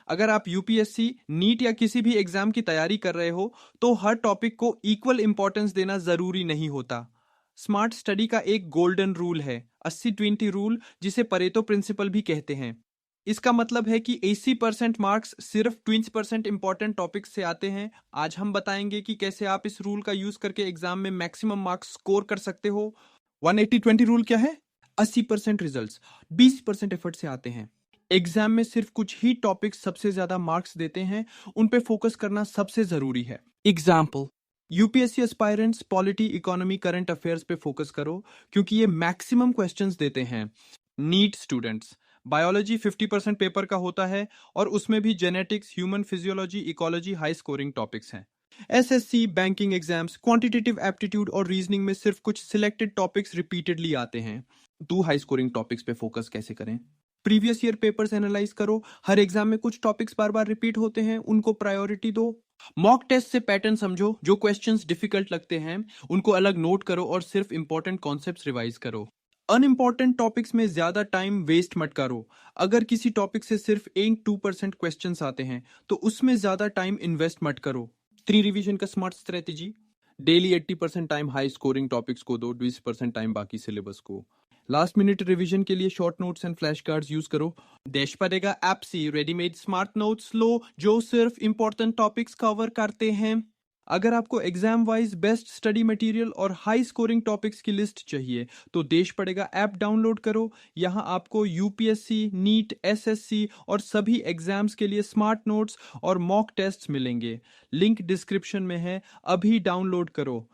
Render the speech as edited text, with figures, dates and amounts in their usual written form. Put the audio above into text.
अगर आप UPSC, NEET या किसी भी एग्जाम की तैयारी कर रहे हो तो हर टॉपिक को इक्वल इंपॉर्टेंस देना जरूरी नहीं होता। स्मार्ट स्टडी का एक गोल्डन रूल है, 80-20 रूल, जिसे परेतो प्रिंसिपल भी कहते हैं। इसका मतलब है कि 80% मार्क्स सिर्फ 20% इंपॉर्टेंट टॉपिक से आते हैं। आज हम बताएंगे कि कैसे आप इस रूल का यूज करके एग्जाम में मैक्सिमम मार्क्स स्कोर कर सकते हो। 180-20 रूल क्या है? 80% रिजल्ट्स 20% एफर्ट से आते हैं। एग्जाम में सिर्फ कुछ ही टॉपिक्स सबसे ज्यादा मार्क्स देते हैं, उन पे फोकस करना सबसे जरूरी है। Example, UPSC aspirants polity, economy, current affairs पे फोकस करो क्योंकि ये मैक्सिमम क्वेश्चंस देते हैं। नीट स्टूडेंट्स, बायोलॉजी 50% पेपर का होता है और उसमें भी genetics, human physiology, ecology high scoring topics हैं। SSC, banking exams, quantitative aptitude और रीजनिंग में सिर्फ कुछ सिलेक्टेड टॉपिक्स रिपीटेडली आते हैं। तो हाई स्कोरिंग टॉपिक्स पे फोकस कैसे करें? प्रीवियस ईयर पेपर्स एनालाइज करो। हर एग्जाम में कुछ टॉपिक्स बार बार रिपीट होते हैं, उनको प्रायोरिटी दो। मॉक टेस्ट से पैटर्न समझो, जो क्वेश्चंस डिफिकल्ट लगते हैं उनको अलग नोट करो और सिर्फ इंपॉर्टेंट कॉन्सेप्ट्स रिवाइज करो। अनइंपॉर्टेंट टॉपिक्स में ज्यादा टाइम वेस्ट मत करो। अगर किसी टॉपिक से सिर्फ 1-2% क्वेश्चंस आते हैं तो उसमें ज्यादा टाइम इन्वेस्ट मत करो। 3 रिवीजन का smart strategy: daily 80% time high scoring topics को दो, 20% टाइम बाकी सिलेबस को। लास्ट मिनट रिवीजन के लिए short notes and flash cards use करो। देश पड़ेगा ऐप से रेडीमेड स्मार्ट नोट्स लो जो सिर्फ इंपॉर्टेंट टॉपिक्स कवर करते हैं। अगर आपको exam wise best study material और हाई स्कोरिंग टॉपिक्स की लिस्ट चाहिए तो देश पड़ेगा ऐप डाउनलोड करो। यहाँ आपको यूपीएससी, नीट, एसएससी और सभी एग्जाम्स के लिए स्मार्ट नोट्स और मॉक टेस्ट्स मिलेंगे। लिंक डिस्क्रिप्शन में है, अभी डाउनलोड करो।